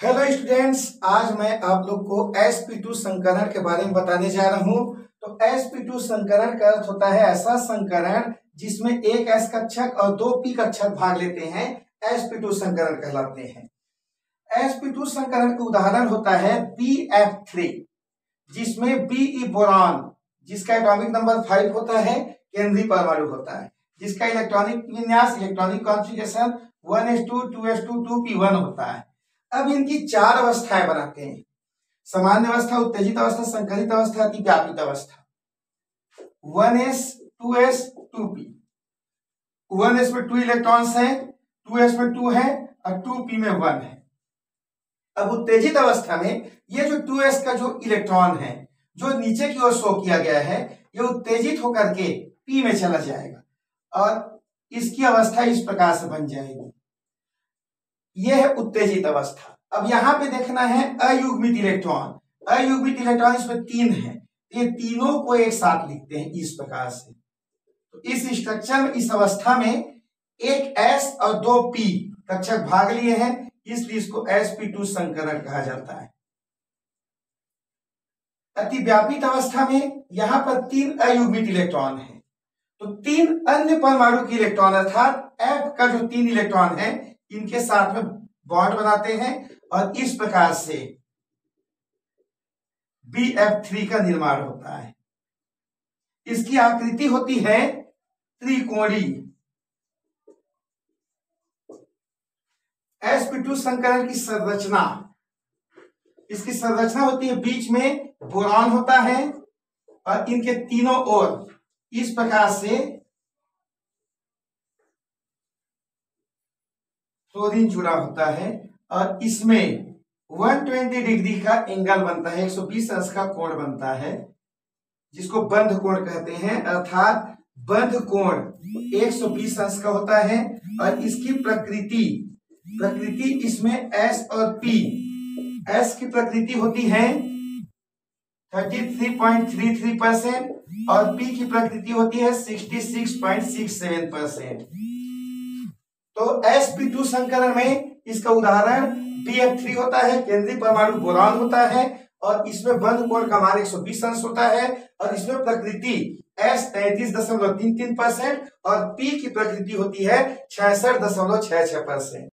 Hello students, आज मैं आप लोग को sp2 संकरण के बारे में बताने जा रहा हूं। तो sp2 संकरण का अर्थ होता है ऐसा संकरण जिसमें एक s कक्षक और दो p कक्षक भाग लेते हैं, sp2 संकरण कहलाते हैं। sp2 संकरण का उदाहरण होता है Bf3, जिसमें Be बोरान, जिसका एटॉमिक नंबर 5 होता है, केंद्रीय परमाणु होता है, जिसका इलेक्ट्रॉनिक विन्यास electronic configuration 1s2 2s2 2p1 होता है। अब इनकी चार अवस्थाएं बनाते हैं: सामान्य अवस्था, उत्तेजित अवस्था, संकरित अवस्था, अतिव्यापित अवस्था। 1s 2s 2p। 1s में 2 इलेक्ट्रॉन्स हैं, 2s में 2 है और 2p में 1 है। अब उत्तेजित अवस्था में ये जो 2s का जो इलेक्ट्रॉन है, जो नीचे की ओर शो किया गया है, ये उत्तेजित होकर के p में चला जाएगा और इसकी अवस्था इस प्रकार से बन जाएगी। यह है उत्तेजित अवस्था। अब यहां पे देखना है अयुग्मित इलेक्ट्रॉन। अयुग्मित इलेक्ट्रॉन इसमें 3 है, ये तीनों को एक साथ लिखते हैं इस प्रकार से। तो इस स्ट्रक्चर में, इस अवस्था में एक s और दो p कक्षक भाग लिए हैं, इसलिए इसको sp2 संकरण कहा जाता है। अतिव्यापित अवस्था में यहां पर 3 अयुग्मित इलेक्ट्रॉन है, तो 3 अन्य परमाणु के इलेक्ट्रॉन अर्थात f का जो 3 इलेक्ट्रॉन है, इनके साथ में बॉन्ड बनाते हैं और इस प्रकार से Bf3 का निर्माण होता है। इसकी आकृति होती है त्रिकोणीय। sp2 संकरण की संरचना, इसकी संरचना होती है, बीच में बोरान होता है और इनके तीनों ओर इस प्रकार से फ्लोरीन जुड़ा होता है और इसमें 120 डिग्री का एंगल बनता है, 120 अंश का कोण बनता है, जिसको बंध कोण कहते हैं। अर्थात बंध कोण 120 अंश का होता है और इसकी प्रकृति इसमें s और p, s की प्रकृति होती है 33.33% और p की प्रकृति होती है 66.67%। तो sp2 संकरण में इसका उदाहरण Bf3 होता है, केंद्रीय परमाणु बोरान होता है और इसमें बंध कोण का मान 120 अंश होता है और इसमें प्रकृति s 33.33% और p की प्रकृति होती है 66.66%।